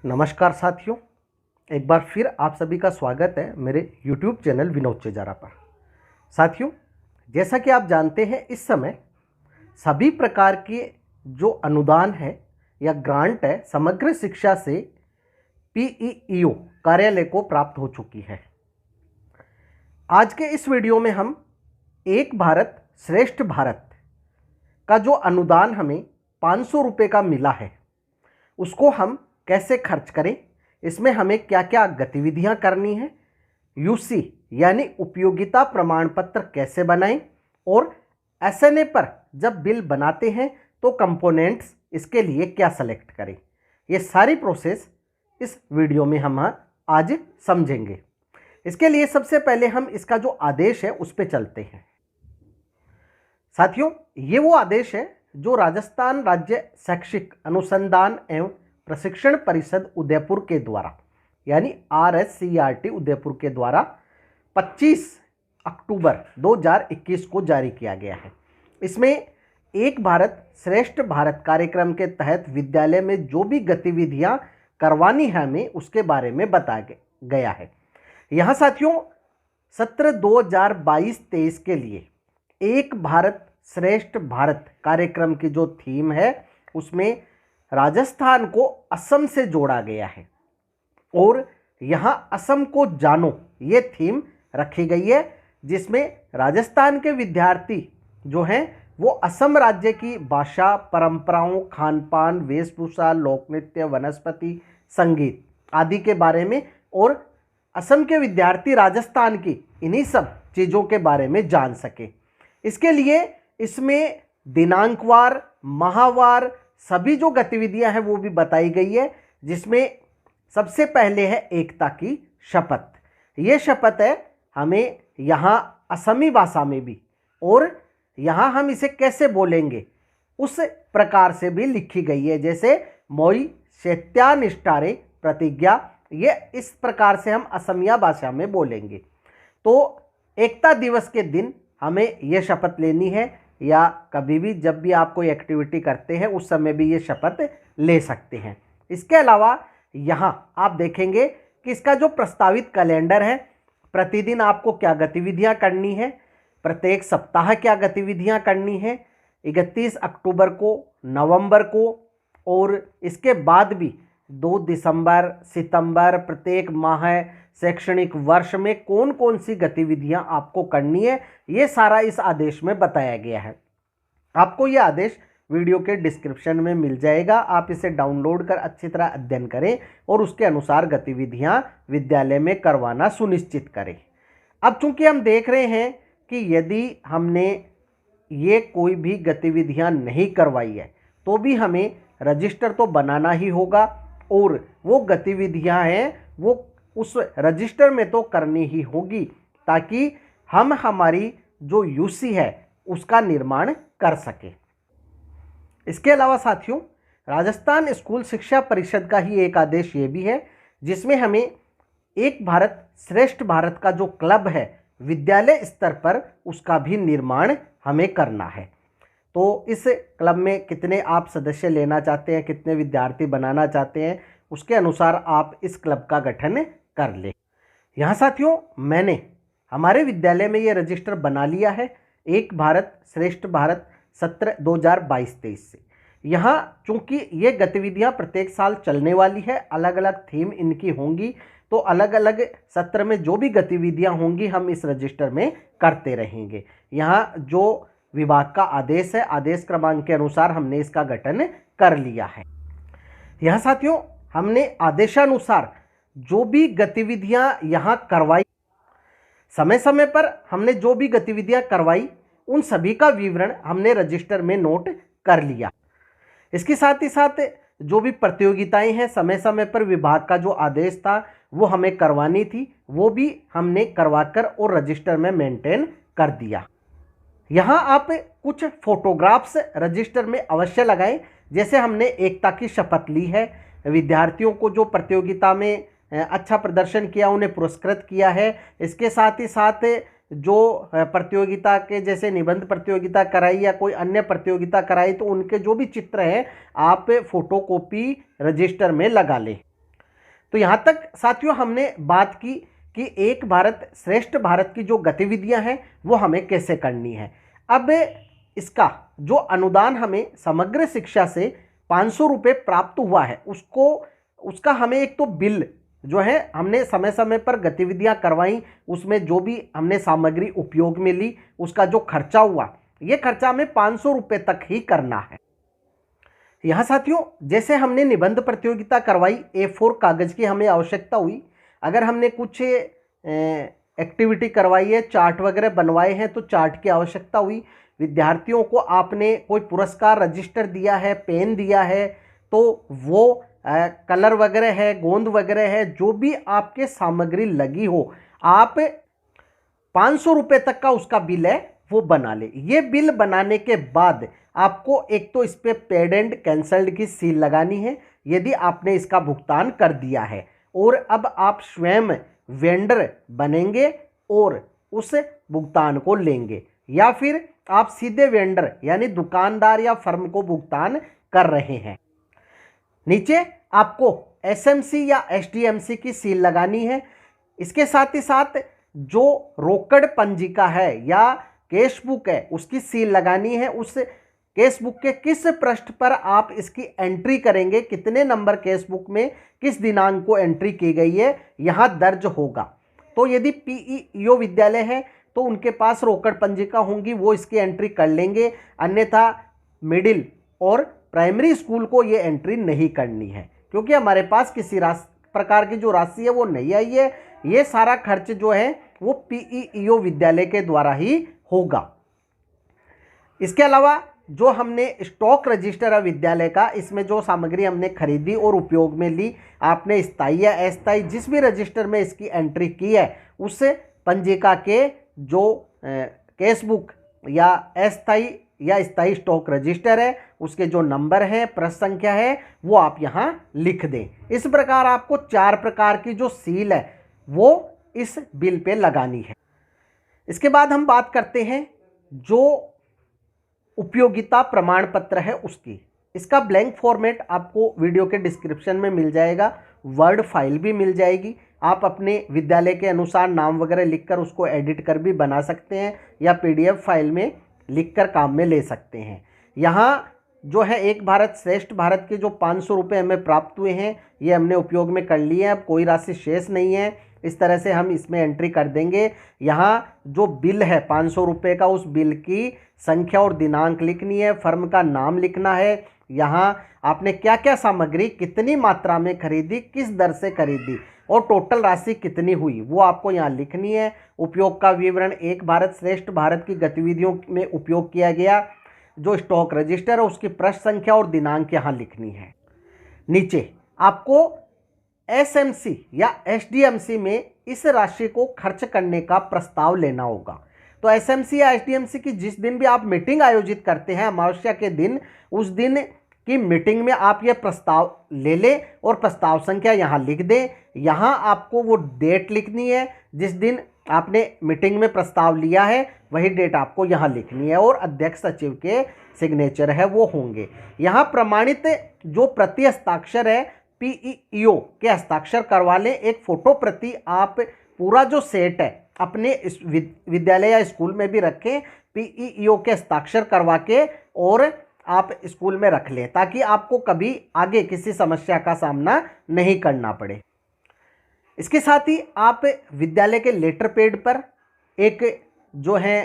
नमस्कार साथियों, एक बार फिर आप सभी का स्वागत है मेरे YouTube चैनल विनोद चेजारा पर। साथियों, जैसा कि आप जानते हैं इस समय सभी प्रकार के जो अनुदान है या ग्रांट है समग्र शिक्षा से PEEO कार्यालय को प्राप्त हो चुकी है। आज के इस वीडियो में हम एक भारत श्रेष्ठ भारत का जो अनुदान हमें 500 रुपये का मिला है उसको हम कैसे खर्च करें, इसमें हमें क्या क्या गतिविधियां करनी है, यूसी यानी उपयोगिता प्रमाण पत्र कैसे बनाएं और SNA पर जब बिल बनाते हैं तो कंपोनेंट्स इसके लिए क्या सेलेक्ट करें, ये सारी प्रोसेस इस वीडियो में हम आज समझेंगे। इसके लिए सबसे पहले हम इसका जो आदेश है उस पर चलते हैं। साथियों, ये वो आदेश है जो राजस्थान राज्य शैक्षिक अनुसंधान एवं प्रशिक्षण परिषद उदयपुर के द्वारा यानी RSCRT उदयपुर के द्वारा 25 अक्टूबर 2021 को जारी किया गया है। इसमें एक भारत श्रेष्ठ भारत कार्यक्रम के तहत विद्यालय में जो भी गतिविधियां करवानी है हमें उसके बारे में बताया गया है। यहाँ साथियों, सत्र 2022-23 के लिए एक भारत श्रेष्ठ भारत कार्यक्रम की जो थीम है उसमें राजस्थान को असम से जोड़ा गया है और यहाँ असम को जानो ये थीम रखी गई है, जिसमें राजस्थान के विद्यार्थी जो हैं वो असम राज्य की भाषा, परंपराओं, खान पान, वेशभूषा, लोक नृत्य, वनस्पति, संगीत आदि के बारे में और असम के विद्यार्थी राजस्थान की इन्हीं सब चीज़ों के बारे में जान सके। इसके लिए इसमें दिनांकवार, माहवार सभी जो गतिविधियां हैं वो भी बताई गई है, जिसमें सबसे पहले है एकता की शपथ। ये शपथ है हमें यहाँ असमी भाषा में भी और यहाँ हम इसे कैसे बोलेंगे उस प्रकार से भी लिखी गई है, जैसे मोई सत्यानिष्ठारे प्रतिज्ञा, ये इस प्रकार से हम असमिया भाषा में बोलेंगे। तो एकता दिवस के दिन हमें यह शपथ लेनी है या कभी भी जब भी आप कोई एक्टिविटी करते हैं उस समय भी ये शपथ ले सकते हैं। इसके अलावा यहाँ आप देखेंगे कि इसका जो प्रस्तावित कैलेंडर है, प्रतिदिन आपको क्या गतिविधियाँ करनी है, प्रत्येक सप्ताह क्या गतिविधियाँ करनी है, 31 अक्टूबर को, नवंबर को और इसके बाद भी 2 दिसंबर, सितंबर, प्रत्येक माह शैक्षणिक वर्ष में कौन कौन सी गतिविधियां आपको करनी है, ये सारा इस आदेश में बताया गया है। आपको ये आदेश वीडियो के डिस्क्रिप्शन में मिल जाएगा, आप इसे डाउनलोड कर अच्छी तरह अध्ययन करें और उसके अनुसार गतिविधियां विद्यालय में करवाना सुनिश्चित करें। अब चूंकि हम देख रहे हैं कि यदि हमने ये कोई भी गतिविधियां नहीं करवाई है तो भी हमें रजिस्टर तो बनाना ही होगा और वो गतिविधियां हैं वो उस रजिस्टर में तो करनी ही होगी ताकि हम हमारी जो यूसी है उसका निर्माण कर सके। इसके अलावा साथियों, राजस्थान स्कूल शिक्षा परिषद का ही एक आदेश ये भी है जिसमें हमें एक भारत श्रेष्ठ भारत का जो क्लब है विद्यालय स्तर पर उसका भी निर्माण हमें करना है। तो इस क्लब में कितने आप सदस्य लेना चाहते हैं, कितने विद्यार्थी बनाना चाहते हैं, उसके अनुसार आप इस क्लब का गठन कर ले। यहाँ साथियों, मैंने हमारे विद्यालय में ये रजिस्टर बना लिया है एक भारत श्रेष्ठ भारत सत्र 2022-23 से। यहाँ चूँकि ये गतिविधियाँ प्रत्येक साल चलने वाली है, अलग अलग थीम इनकी होंगी, तो अलग अलग सत्र में जो भी गतिविधियाँ होंगी हम इस रजिस्टर में करते रहेंगे। यहाँ जो विभाग का आदेश है, आदेश क्रमांक के अनुसार हमने इसका गठन कर लिया है। यहाँ साथियों, हमने आदेशानुसार जो भी गतिविधियां यहाँ करवाई, समय समय पर हमने जो भी गतिविधियां करवाई उन सभी का विवरण हमने रजिस्टर में नोट कर लिया। इसके साथ ही साथ जो भी प्रतियोगिताएं हैं समय समय पर विभाग का जो आदेश था वो हमें करवानी थी, वो भी हमने करवाकर और रजिस्टर में मेंटेन कर दिया। यहाँ आप कुछ फोटोग्राफ्स रजिस्टर में अवश्य लगाएं, जैसे हमने एकता की शपथ ली है, विद्यार्थियों को जो प्रतियोगिता में अच्छा प्रदर्शन किया उन्हें पुरस्कृत किया है। इसके साथ ही साथ जो प्रतियोगिता के जैसे निबंध प्रतियोगिता कराई या कोई अन्य प्रतियोगिता कराई तो उनके जो भी चित्र हैं आप फोटोकॉपी रजिस्टर में लगा लें। तो यहाँ तक साथियों हमने बात की कि एक भारत श्रेष्ठ भारत की जो गतिविधियाँ हैं वो हमें कैसे करनी है। अब इसका जो अनुदान हमें समग्र शिक्षा से 500 रुपये प्राप्त हुआ है उसका हमें एक तो बिल जो है हमने समय समय पर गतिविधियां करवाई, उसमें जो भी हमने सामग्री उपयोग में ली उसका जो खर्चा हुआ ये खर्चा हमें 500 रुपये तक ही करना है। यहाँ साथियों जैसे हमने निबंध प्रतियोगिता करवाई, A4 कागज़ की हमें आवश्यकता हुई। अगर हमने कुछ एक्टिविटी करवाई है, चार्ट वगैरह बनवाए हैं तो चार्ट की आवश्यकता हुई। विद्यार्थियों को आपने कोई पुरस्कार रजिस्टर दिया है, पेन दिया है, तो वो कलर वगैरह है, गोंद वगैरह है, जो भी आपके सामग्री लगी हो, आप 500 रुपये तक का उसका बिल है वो बना ले। ये बिल बनाने के बाद आपको एक तो इस पर पेड एंड कैंसल्ड की सील लगानी है यदि आपने इसका भुगतान कर दिया है, और अब आप स्वयं वेंडर बनेंगे और उस भुगतान को लेंगे, या फिर आप सीधे वेंडर यानी दुकानदार या फर्म को भुगतान कर रहे हैं। नीचे आपको एसएमसी या एसडीएमसी की सील लगानी है। इसके साथ ही साथ जो रोकड़ पंजिका है या कैश बुक है उसकी सील लगानी है। उस कैश बुक के किस पृष्ठ पर आप इसकी एंट्री करेंगे, कितने नंबर कैश बुक में किस दिनांक को एंट्री की गई है, यहाँ दर्ज होगा। तो यदि पीईओ विद्यालय है तो उनके पास रोकड़ पंजिका होंगी, वो इसकी एंट्री कर लेंगे, अन्यथा मिडिल और प्राइमरी स्कूल को ये एंट्री नहीं करनी है, क्योंकि हमारे पास किसी प्रकार की जो राशि है वो नहीं आई है। ये सारा खर्च जो है वो पीईओ विद्यालय के द्वारा ही होगा। इसके अलावा जो हमने स्टॉक रजिस्टर है विद्यालय का, इसमें जो सामग्री हमने खरीदी और उपयोग में ली, आपने स्थायी या अस्थायी जिस भी रजिस्टर में इसकी एंट्री की है उस पंजिका के जो कैश बुक या अस्थायी या स्थायी स्टॉक रजिस्टर है उसके जो नंबर है, पृष्ठ संख्या है, वो आप यहाँ लिख दें। इस प्रकार आपको 4 प्रकार की जो सील है वो इस बिल पे लगानी है। इसके बाद हम बात करते हैं जो उपयोगिता प्रमाण पत्र है उसकी। इसका ब्लैंक फॉर्मेट आपको वीडियो के डिस्क्रिप्शन में मिल जाएगा, वर्ड फाइल भी मिल जाएगी। आप अपने विद्यालय के अनुसार नाम वगैरह लिखकर उसको एडिट कर भी बना सकते हैं या पीडीएफ फाइल में लिखकर काम में ले सकते हैं। यहाँ जो है एक भारत श्रेष्ठ भारत के जो 500 रुपये हमें प्राप्त हुए हैं ये हमने उपयोग में कर लिए हैं, अब कोई राशि शेष नहीं है। इस तरह से हम इसमें एंट्री कर देंगे। यहाँ जो बिल है 500 रुपये का, उस बिल की संख्या और दिनांक लिखनी है, फर्म का नाम लिखना है, यहाँ आपने क्या क्या सामग्री कितनी मात्रा में खरीदी, किस दर से खरीदी और टोटल राशि कितनी हुई वो आपको यहाँ लिखनी है। उपयोग का विवरण, एक भारत श्रेष्ठ भारत की गतिविधियों में उपयोग किया गया जो स्टॉक रजिस्टर है उसकी पृष्ठ संख्या और दिनांक यहाँ लिखनी है। नीचे आपको एसएमसी या एसडीएमसी में इस राशि को खर्च करने का प्रस्ताव लेना होगा। तो एसएमसी या एसडीएमसी की जिस दिन भी आप मीटिंग आयोजित करते हैं अमावस्या के दिन, उस दिन की मीटिंग में आप ये प्रस्ताव ले लें और प्रस्ताव संख्या यहाँ लिख दें। यहाँ आपको वो डेट लिखनी है जिस दिन आपने मीटिंग में प्रस्ताव लिया है, वही डेट आपको यहाँ लिखनी है और अध्यक्ष सचिव के सिग्नेचर है वो होंगे। यहाँ प्रमाणित जो प्रति हस्ताक्षर है पीईओ के हस्ताक्षर करवा लें। एक फोटो प्रति आप पूरा जो सेट है अपने विद्यालय या स्कूल में भी रखें, पीईओ के हस्ताक्षर करवा के और आप स्कूल में रख लें ताकि आपको कभी आगे किसी समस्या का सामना नहीं करना पड़े। इसके साथ ही आप विद्यालय के लेटर पैड पर एक जो है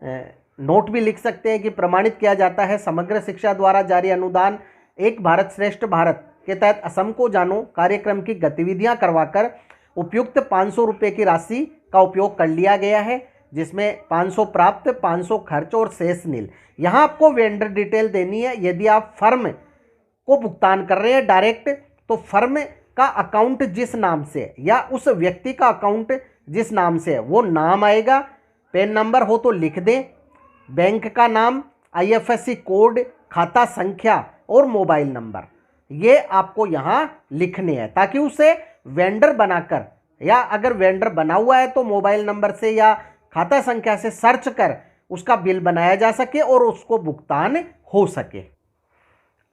नोट भी लिख सकते हैं कि प्रमाणित किया जाता है समग्र शिक्षा द्वारा जारी अनुदान एक भारत श्रेष्ठ भारत के तहत असम को जानो कार्यक्रम की गतिविधियां करवाकर उपयुक्त 500 रुपये की राशि का उपयोग कर लिया गया है, जिसमें 500 प्राप्त, 500 खर्च और शेष नील। यहाँ आपको वेंडर डिटेल देनी है। यदि आप फर्म को भुगतान कर रहे हैं डायरेक्ट, तो फर्म का अकाउंट जिस नाम से या उस व्यक्ति का अकाउंट जिस नाम से है वो नाम आएगा। पेन नंबर हो तो लिख दें, बैंक का नाम, आईएफएससी कोड, खाता संख्या और मोबाइल नंबर, ये आपको यहाँ लिखने हैं ताकि उसे वेंडर बनाकर, या अगर वेंडर बना हुआ है तो मोबाइल नंबर से या खाता संख्या से सर्च कर उसका बिल बनाया जा सके और उसको भुगतान हो सके।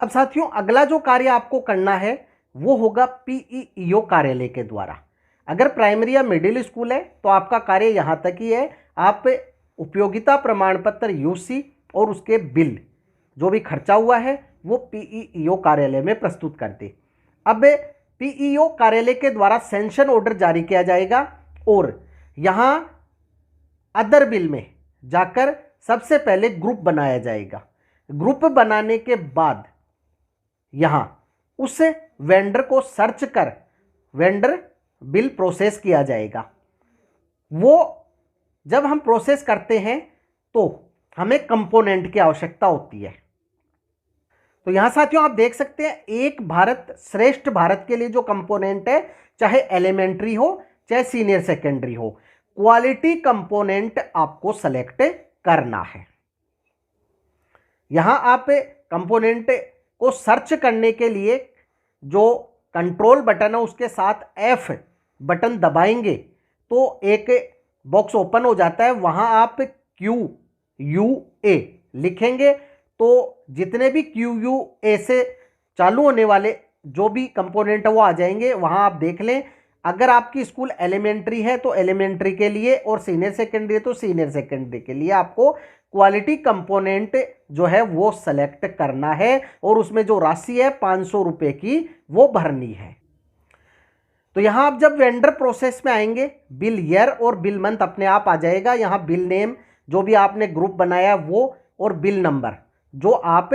अब साथियों अगला जो कार्य आपको करना है वो होगा पीईओ कार्यालय के द्वारा। अगर प्राइमरी या मिडिल स्कूल है तो आपका कार्य यहाँ तक ही है, आप उपयोगिता प्रमाण पत्र यूसी और उसके बिल जो भी खर्चा हुआ है वो पीईओ कार्यालय में प्रस्तुत कर दे। अब पीईओ कार्यालय के द्वारा सैंक्शन ऑर्डर जारी किया जाएगा और यहाँ अदर बिल में जाकर सबसे पहले ग्रुप बनाया जाएगा। ग्रुप बनाने के बाद यहाँ उस वेंडर को सर्च कर वेंडर बिल प्रोसेस किया जाएगा। वो जब हम प्रोसेस करते हैं तो हमें कंपोनेंट की आवश्यकता होती है। तो यहाँ साथियों आप देख सकते हैं एक भारत श्रेष्ठ भारत के लिए जो कंपोनेंट है, चाहे एलिमेंट्री हो चाहे सीनियर सेकेंडरी हो, क्वालिटी कंपोनेंट आपको सेलेक्ट करना है। यहाँ आप कंपोनेंट को सर्च करने के लिए जो कंट्रोल बटन है उसके साथ F बटन दबाएंगे तो एक बॉक्स ओपन हो जाता है। वहाँ आप QUA लिखेंगे तो जितने भी QUA से चालू होने वाले जो भी कंपोनेंट है वो आ जाएंगे। वहाँ आप देख लें, अगर आपकी स्कूल एलिमेंट्री है तो एलिमेंट्री के लिए और सीनियर सेकेंडरी है तो सीनियर सेकेंडरी के लिए आपको क्वालिटी कंपोनेंट जो है वो सेलेक्ट करना है और उसमें जो राशि है 500 रुपये की वो भरनी है। तो यहाँ आप जब वेंडर प्रोसेस में आएंगे बिल ईयर और बिल मंथ अपने आप आ जाएगा। यहाँ बिल नेम जो भी आपने ग्रुप बनाया वो और बिल नंबर जो आप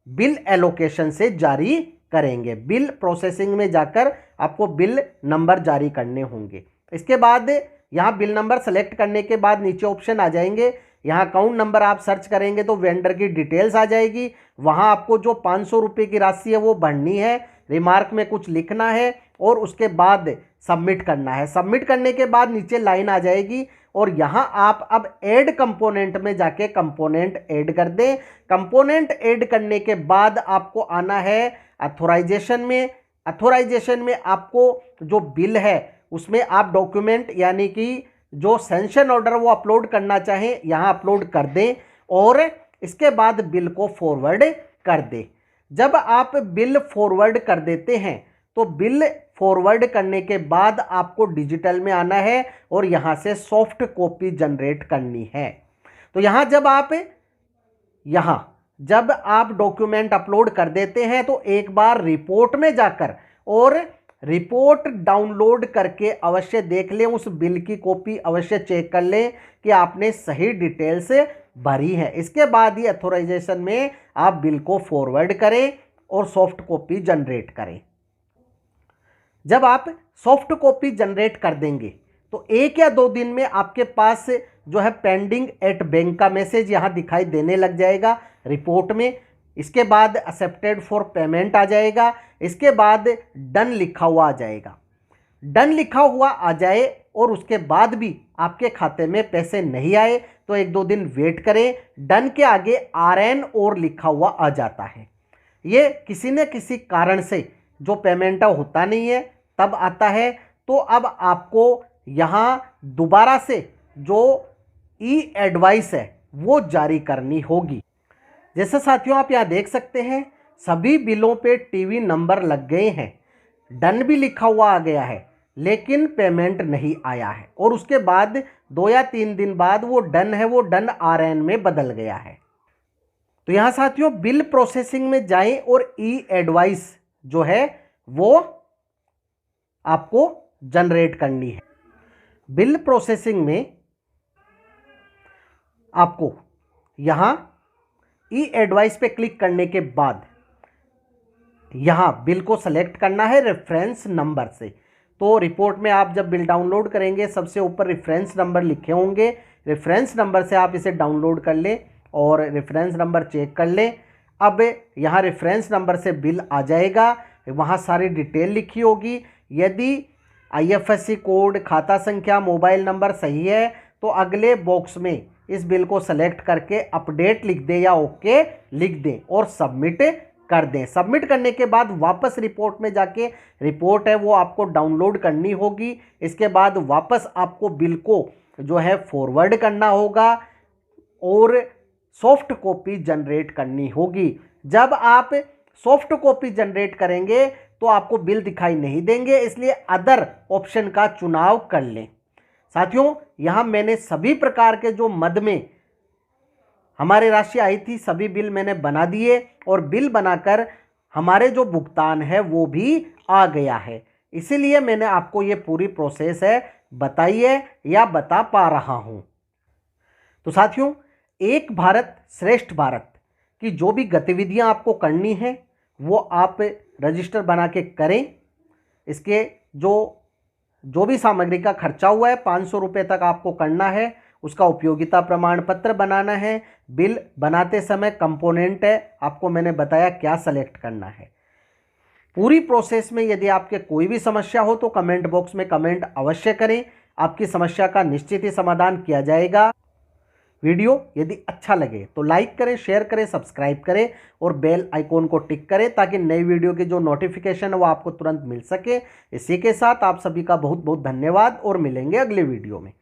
बिल एलोकेशन से जारी करेंगे। बिल प्रोसेसिंग में जाकर आपको बिल नंबर जारी करने होंगे। इसके बाद यहाँ बिल नंबर सेलेक्ट करने के बाद नीचे ऑप्शन आ जाएंगे। यहाँ अकाउंट नंबर आप सर्च करेंगे तो वेंडर की डिटेल्स आ जाएगी। वहाँ आपको जो 500 रुपये की राशि है वो भरनी है, रिमार्क में कुछ लिखना है और उसके बाद सबमिट करना है। सबमिट करने के बाद नीचे लाइन आ जाएगी और यहाँ आप अब ऐड कंपोनेंट में जाके कंपोनेंट ऐड कर दें। कंपोनेंट ऐड करने के बाद आपको आना है अथोराइजेशन में। अथोराइजेशन में आपको जो बिल है उसमें आप डॉक्यूमेंट यानी कि जो सैंक्शन ऑर्डर वो अपलोड करना चाहें यहाँ अपलोड कर दें और इसके बाद बिल को फॉरवर्ड कर दें। जब आप बिल फॉरवर्ड कर देते हैं तो बिल फॉरवर्ड करने के बाद आपको डिजिटल में आना है और यहाँ से सॉफ्ट कॉपी जनरेट करनी है। तो यहाँ जब आप डॉक्यूमेंट अपलोड कर देते हैं तो एक बार रिपोर्ट में जाकर और रिपोर्ट डाउनलोड करके अवश्य देख लें, उस बिल की कॉपी अवश्य चेक कर लें कि आपने सही डिटेल्स भरी है। इसके बाद ही अथोराइजेशन में आप बिल को फॉरवर्ड करें और सॉफ्ट कॉपी जनरेट करें। जब आप सॉफ्ट कॉपी जनरेट कर देंगे तो 1 या 2 दिन में आपके पास जो है पेंडिंग एट बैंक का मैसेज यहाँ दिखाई देने लग जाएगा रिपोर्ट में। इसके बाद एक्सेप्टेड फॉर पेमेंट आ जाएगा। इसके बाद डन लिखा हुआ आ जाएगा। डन लिखा हुआ आ जाए और उसके बाद भी आपके खाते में पैसे नहीं आए तो 1-2 दिन वेट करें। डन के आगे RN और लिखा हुआ आ जाता है। ये किसी न किसी कारण से जो पेमेंट होता नहीं है तब आता है। तो अब आपको यहाँ दोबारा से जो एडवाइस है वो जारी करनी होगी। जैसे साथियों आप यहाँ देख सकते हैं सभी बिलों पे टीवी नंबर लग गए हैं, डन भी लिखा हुआ आ गया है लेकिन पेमेंट नहीं आया है और उसके बाद 2 या 3 दिन बाद वो डन है वो डन RN में बदल गया है। तो यहाँ साथियों बिल प्रोसेसिंग में जाएं और एडवाइस जो है वो आपको जनरेट करनी है। बिल प्रोसेसिंग में आपको यहाँ एडवाइस पे क्लिक करने के बाद यहाँ बिल को सेलेक्ट करना है रेफरेंस नंबर से। तो रिपोर्ट में आप जब बिल डाउनलोड करेंगे सबसे ऊपर रेफरेंस नंबर लिखे होंगे, रेफरेंस नंबर से आप इसे डाउनलोड कर लें और रेफरेंस नंबर चेक कर लें। अब यहाँ रेफरेंस नंबर से बिल आ जाएगा, वहाँ सारी डिटेल लिखी होगी। यदि IFSC कोड, खाता संख्या, मोबाइल नंबर सही है तो अगले बॉक्स में इस बिल को सेलेक्ट करके अपडेट लिख दें या ओके लिख दें और सबमिट कर दें। सबमिट करने के बाद वापस रिपोर्ट में जाके रिपोर्ट है वो आपको डाउनलोड करनी होगी। इसके बाद वापस आपको बिल को जो है फॉरवर्ड करना होगा और सॉफ्ट कॉपी जनरेट करनी होगी। जब आप सॉफ्ट कॉपी जनरेट करेंगे तो आपको बिल दिखाई नहीं देंगे, इसलिए अदर ऑप्शन का चुनाव कर लें। साथियों, यहाँ मैंने सभी प्रकार के जो मद में हमारे राशि आई थी सभी बिल मैंने बना दिए और बिल बनाकर हमारे जो भुगतान है वो भी आ गया है। इसीलिए मैंने आपको ये पूरी प्रोसेस है बताई है या बता पा रहा हूँ। तो साथियों, एक भारत श्रेष्ठ भारत की जो भी गतिविधियां आपको करनी है वो आप रजिस्टर बना के करें। इसके जो भी सामग्री का खर्चा हुआ है 500 रुपये तक आपको करना है। उसका उपयोगिता प्रमाण पत्र बनाना है। बिल बनाते समय कंपोनेंट है आपको मैंने बताया क्या सेलेक्ट करना है। पूरी प्रोसेस में यदि आपके कोई भी समस्या हो तो कमेंट बॉक्स में कमेंट अवश्य करें, आपकी समस्या का निश्चित ही समाधान किया जाएगा। वीडियो यदि अच्छा लगे तो लाइक करें, शेयर करें, सब्सक्राइब करें और बेल आइकॉन को टिक करें ताकि नई वीडियो की जो नोटिफिकेशन है वो आपको तुरंत मिल सके। इसी के साथ आप सभी का बहुत बहुत धन्यवाद और मिलेंगे अगले वीडियो में।